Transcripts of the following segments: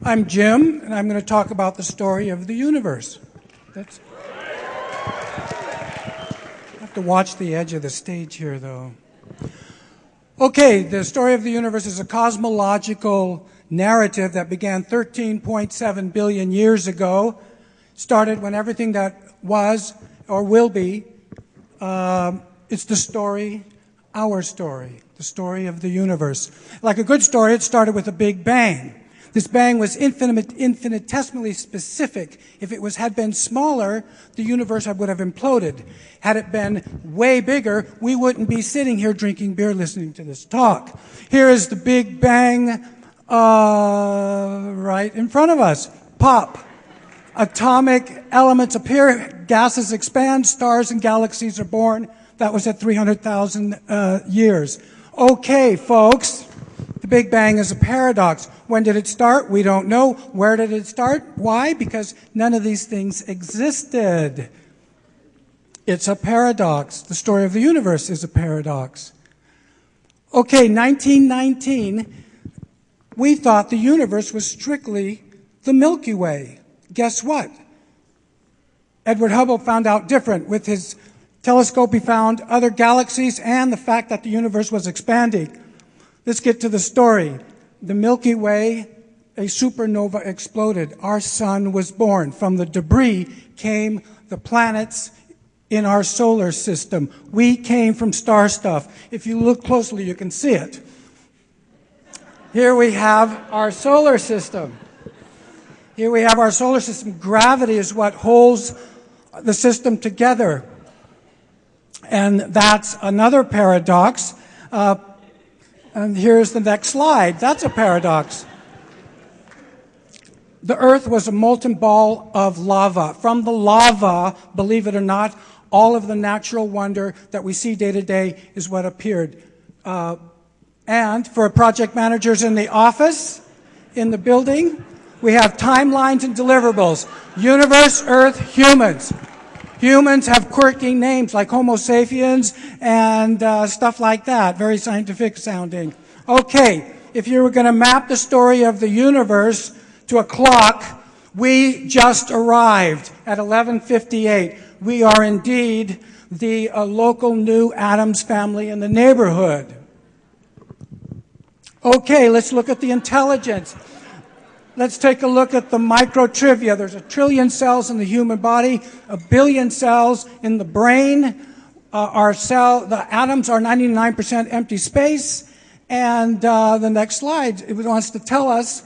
I'm Jim, and I'm going to talk about the story of the universe. I have to watch the edge of the stage here, though. Okay, the story of the universe is a cosmological narrative that began 13.7 billion years ago, started when everything that was or will be, it's the story, our story, the story of the universe. Like a good story, it started with a big bang. This bang was infinitesimally specific. If it had been smaller, the universe would have imploded. Had it been way bigger, we wouldn't be sitting here drinking beer listening to this talk. Here is the big bang right in front of us. Pop. Atomic elements appear, gases expand, stars and galaxies are born. That was at 300,000 years. Okay, folks, the Big Bang is a paradox. When did it start? We don't know. Where did it start? Why? Because none of these things existed. It's a paradox. The story of the universe is a paradox. Okay, 1919, we thought the universe was strictly the Milky Way. Guess what? Edward Hubble found out different. With his telescope, he found other galaxies and the fact that the universe was expanding. Let's get to the story. The Milky Way, a supernova exploded. Our sun was born. From the debris came the planets in our solar system. We came from star stuff. If you look closely, you can see it. Here we have our solar system. Here we have our solar system. Gravity is what holds the system together. And that's another paradox. And here's the next slide. That's a paradox. The Earth was a molten ball of lava. From the lava, believe it or not, all of the natural wonder that we see day to day is what appeared. And for project managers in the office, in the building, we have timelines and deliverables. Universe, Earth, humans. Humans have quirky names like Homo sapiens and stuff like that, very scientific sounding. Okay, if you were going to map the story of the universe to a clock, we just arrived at 11:58. We are indeed the local new Addams family in the neighborhood. Okay, let's look at the intelligence. Let's take a look at the micro trivia. There's 1 trillion cells in the human body, 1 billion cells in the brain. The atoms are 99% empty space. And the next slide, it wants to tell us,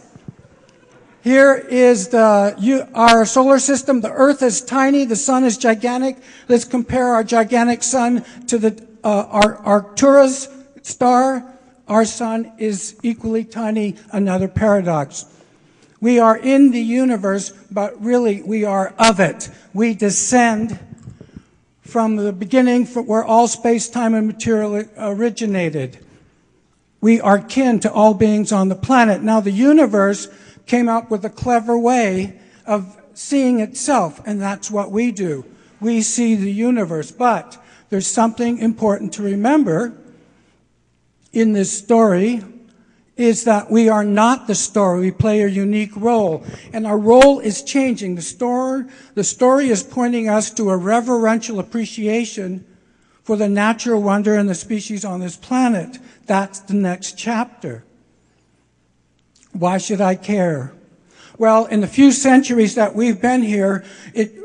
here is our solar system. The Earth is tiny, the sun is gigantic. Let's compare our gigantic sun to our Arcturus star. Our sun is equally tiny, another paradox. We are in the universe, but really we are of it. We descend from the beginning where all space, time, and material originated. We are kin to all beings on the planet. Now, the universe came up with a clever way of seeing itself, and that's what we do. We see the universe, but there's something important to remember in this story is that we are not the story. We play a unique role, and our role is changing. The story is pointing us to a reverential appreciation for the natural wonder and the species on this planet. That's the next chapter. Why should I care? Well, in the few centuries that we've been here,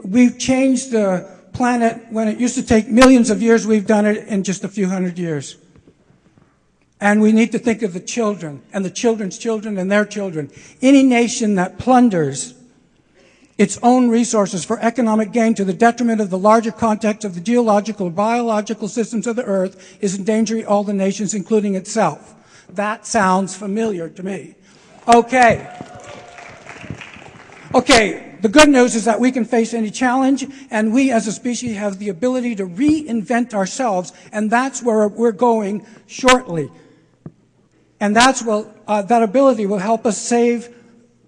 we've changed the planet. When it used to take millions of years, we've done it in just a few hundred years. And we need to think of the children and the children's children and their children. Any nation that plunders its own resources for economic gain to the detriment of the larger context of the geological and biological systems of the Earth is endangering all the nations, including itself. That sounds familiar to me. Okay. The good news is that we can face any challenge, and we as a species have the ability to reinvent ourselves, and that's where we're going shortly. And that ability will help us save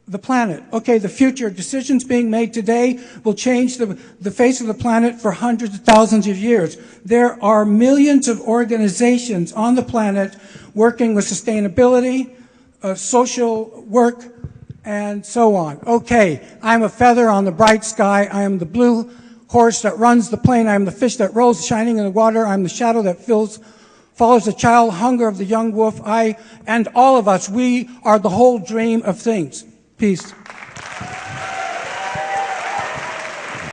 the planet. Okay, the future decisions being made today will change the face of the planet for hundreds of thousands of years. There are millions of organizations on the planet working with sustainability, social work, and so on. Okay, I'm a feather on the bright sky. I am the blue horse that runs the plain. I am the fish that rolls shining in the water. I'm the shadow that follows the child hunger of the young wolf. I and all of us, we are the whole dream of things. Peace.